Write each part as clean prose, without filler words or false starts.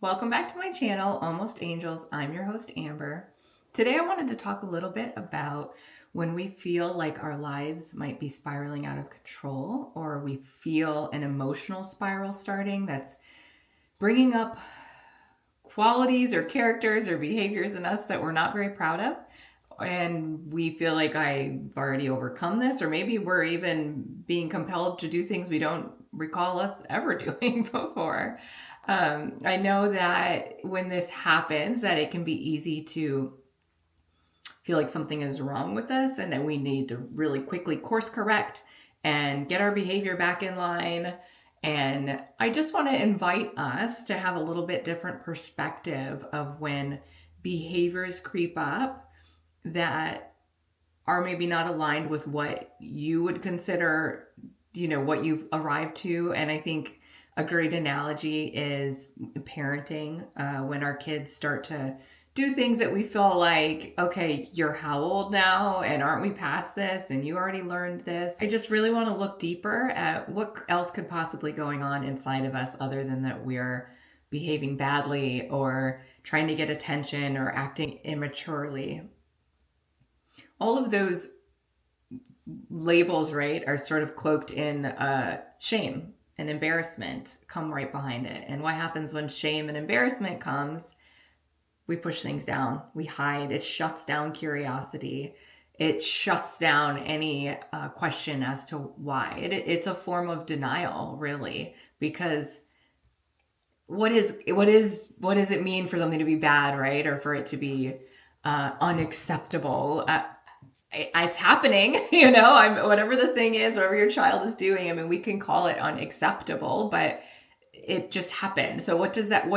Welcome back to my channel, Almost Angels. I'm your host, Amber. Today I wanted to talk a little bit about when we feel like our lives might be spiraling out of control, or we feel an emotional spiral starting that's bringing up qualities or characters or behaviors in us that we're not very proud of. And we feel like I've already overcome this, or maybe we're even being compelled to do things we don't recall us ever doing before. I know that when this happens, that it can be easy to feel like something is wrong with us and that we need to really quickly course correct and get our behavior back in line. And I just want to invite us to have a little bit different perspective of when behaviors creep up that are maybe not aligned with what you would consider, what you've arrived to. And I think a great analogy is parenting, when our kids start to do things that we feel like, okay, you're how old now? And aren't we past this? And you already learned this. I just really want to look deeper at what else could possibly going on inside of us other than that we're behaving badly or trying to get attention or acting immaturely. All of those labels, right, are sort of cloaked in shame and embarrassment come right behind it. And what happens when shame and embarrassment comes? We push things down, we hide. It shuts down curiosity. It shuts down any question as to why. It's a form of denial, really, because what does it mean for something to be bad, right, or for it to be unacceptable? It's happening, whatever the thing is, whatever your child is doing. I mean, we can call it unacceptable, but it just happened. So where does that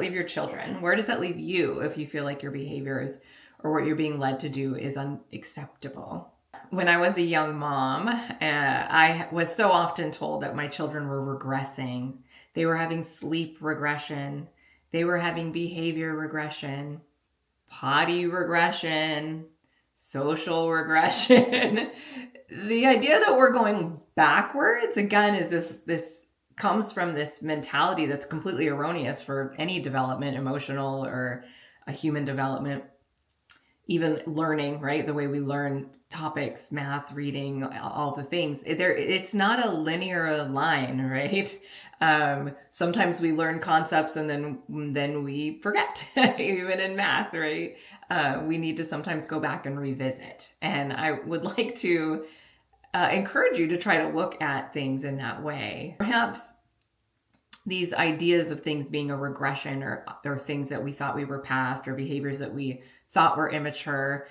leave your children? Where does that leave you if you feel like your behavior is, or what you're being led to do is unacceptable? When I was a young mom, I was so often told that my children were regressing. They were having sleep regression. They were having behavior regression, potty regression, social regression. The idea that we're going backwards, again, is this comes from this mentality that's completely erroneous for any development, emotional or a human development, even learning, right? The way we learn topics, math, reading, all the things. It's not a linear line, right? Sometimes we learn concepts and then we forget, even in math, right? We need to sometimes go back and revisit. And I would like to encourage you to try to look at things in that way. Perhaps these ideas of things being a regression or things that we thought we were past or behaviors that we thought were immature,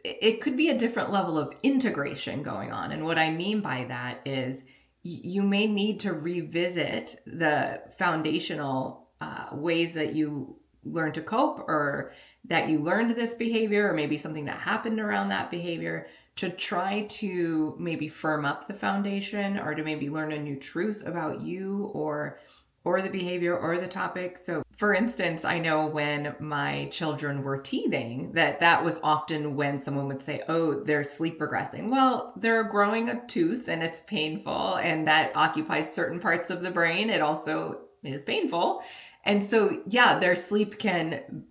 it could be a different level of integration going on. And what I mean by that is you may need to revisit the foundational ways that you learn to cope, or that you learned this behavior, or maybe something that happened around that behavior, to try to maybe firm up the foundation, or to maybe learn a new truth about you or the behavior or the topic. So for instance, I know when my children were teething, that was often when someone would say, oh, they're sleep regressing. Well, they're growing a tooth and it's painful, and that occupies certain parts of the brain. It also is painful. And so, yeah, their sleep can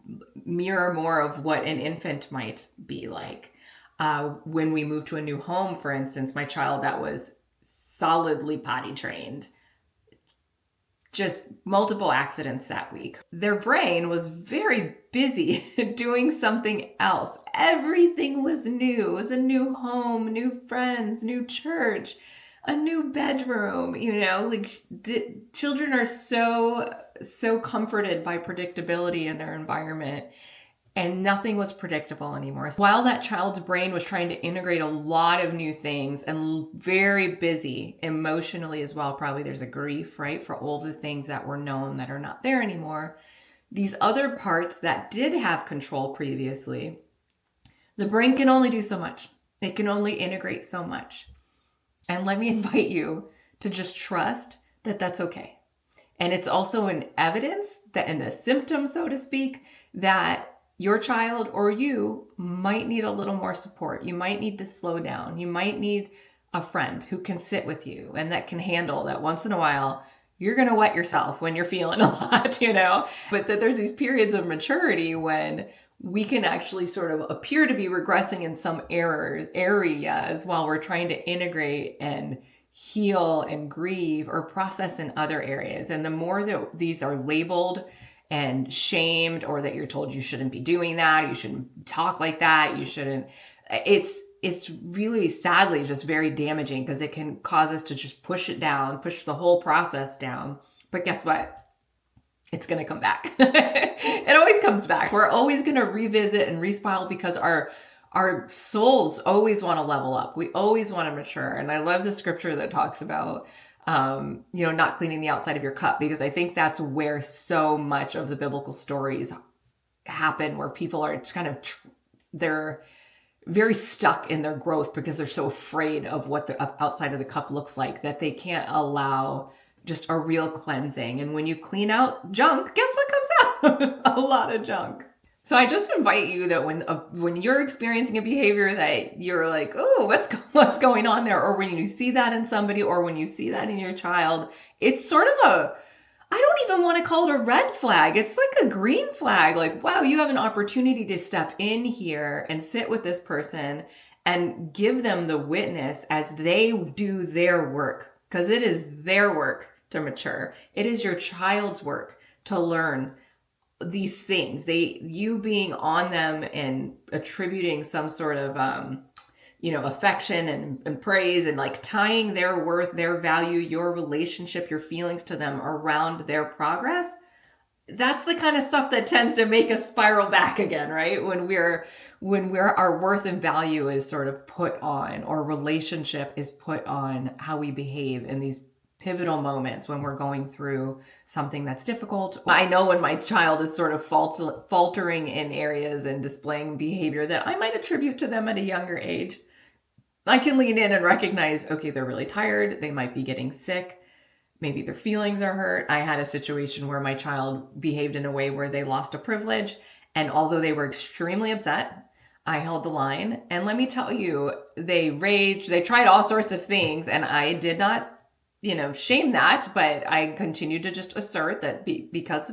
mirror more of what an infant might be like. When we moved to a new home, for instance, my child that was solidly potty trained, just multiple accidents that week. Their brain was very busy doing something else. Everything was new. It was a new home, new friends, new church, a new bedroom. Children are so comforted by predictability in their environment. And nothing was predictable anymore. So while that child's brain was trying to integrate a lot of new things and very busy emotionally as well, probably there's a grief, right, for all the things that were known that are not there anymore. These other parts that did have control previously, the brain can only do so much. It can only integrate so much. And let me invite you to just trust that that's okay. And it's also an evidence that, in the symptom, so to speak, that your child or you might need a little more support. You might need to slow down. You might need a friend who can sit with you and that can handle that once in a while you're going to wet yourself when you're feeling a lot, but that there's these periods of maturity when we can actually sort of appear to be regressing in some areas while we're trying to integrate and heal and grieve or process in other areas. And the more that these are labeled and shamed, or that you're told you shouldn't be doing that, you shouldn't talk like that, you shouldn't, it's really sadly just very damaging, because it can cause us to just push it down, push the whole process down. But guess what? It's going to come back. It always comes back. We're always going to revisit and respile, because our souls always want to level up. We always want to mature. And I love the scripture that talks about, not cleaning the outside of your cup, because I think that's where so much of the biblical stories happen, where people are just kind of, they're very stuck in their growth because they're so afraid of what the outside of the cup looks like, that they can't allow just a real cleansing. And when you clean out junk, guess what comes out? A lot of junk. So I just invite you that when you're experiencing a behavior that you're like, oh, what's going on there? Or when you see that in somebody, or when you see that in your child, it's sort of I don't even want to call it a red flag. It's like a green flag. Like, wow, you have an opportunity to step in here and sit with this person and give them the witness as they do their work, because it is their work to mature. It is your child's work to learn these things. You being on them and attributing some sort of, affection and praise, and like tying their worth, their value, your relationship, your feelings to them around their progress. That's the kind of stuff that tends to make us spiral back again, right? When our worth and value is sort of put on, or relationship is put on how we behave in these pivotal moments when we're going through something that's difficult. I know when my child is sort of faltering in areas and displaying behavior that I might attribute to them at a younger age, I can lean in and recognize, okay, they're really tired. They might be getting sick. Maybe their feelings are hurt. I had a situation where my child behaved in a way where they lost a privilege. And although they were extremely upset, I held the line. And let me tell you, they raged. They tried all sorts of things. And I did not, shame that. But I continued to just assert that because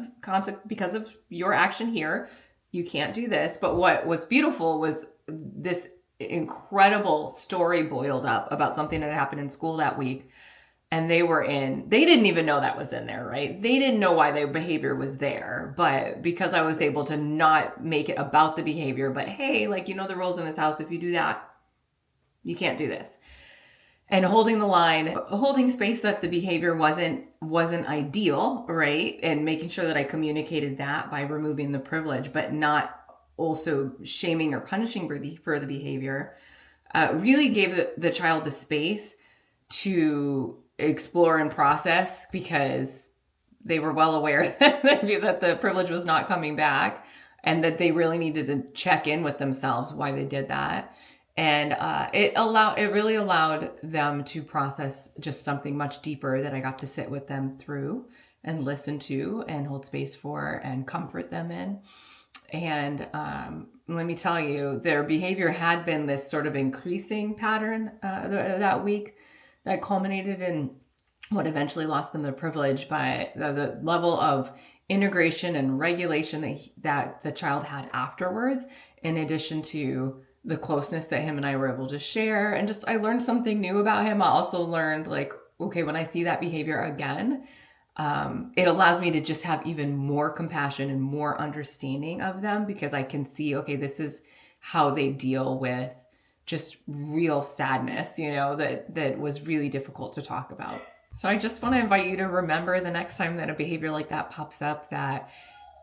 of your action here, you can't do this. But what was beautiful was this incredible story boiled up about something that happened in school that week. And they didn't even know that was in there, right? They didn't know why their behavior was there. But because I was able to not make it about the behavior, but hey, the rules in this house, if you do that, you can't do this. And holding the line, holding space that the behavior wasn't ideal, right? And making sure that I communicated that by removing the privilege, but not also shaming or punishing for the behavior, really gave the child the space to explore and process, because they were well aware that the privilege was not coming back, and that they really needed to check in with themselves why they did that. And it really allowed them to process just something much deeper that I got to sit with them through and listen to and hold space for and comfort them in. And let me tell you, their behavior had been this sort of increasing pattern that week that culminated in what eventually lost them their privilege. But the level of integration and regulation that the child had afterwards, in addition to the closeness that him and I were able to share, and just I learned something new about him. I also learned, okay, when I see that behavior again, it allows me to just have even more compassion and more understanding of them, because I can see, okay, this is how they deal with just real sadness, that was really difficult to talk about. So I just want to invite you to remember the next time that a behavior like that pops up, that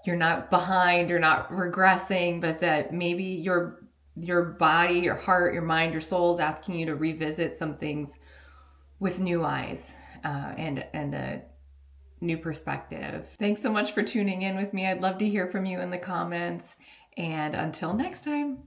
you're not behind, you're not regressing, but that maybe your body, your heart, your mind, your soul is asking you to revisit some things with new eyes and a new perspective. Thanks so much for tuning in with me. I'd love to hear from you in the comments. And until next time.